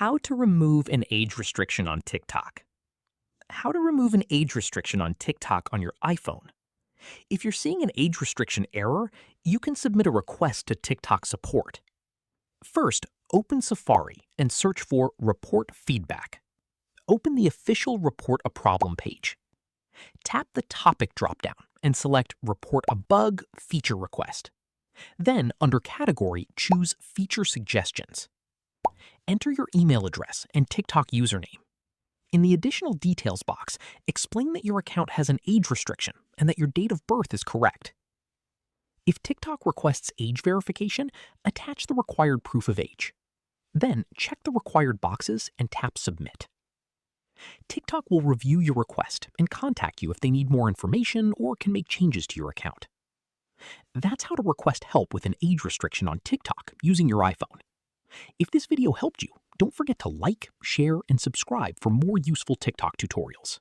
How to remove an age restriction on TikTok. How to remove an age restriction on TikTok on your iPhone. If you're seeing an age restriction error, you can submit a request to TikTok support. First, open Safari and search for Report Feedback. Open the official Report a Problem page. Tap the Topic dropdown and select Report a Bug Feature Request. Then, under Category, choose Feature Suggestions. Enter your email address and TikTok username. In the additional details box, explain that your account has an age restriction and that your date of birth is correct. If TikTok requests age verification, attach the required proof of age. Then check the required boxes and tap Submit. TikTok will review your request and contact you if they need more information or can make changes to your account. That's how to request help with an age restriction on TikTok using your iPhone. If this video helped you, don't forget to like, share, and subscribe for more useful TikTok tutorials.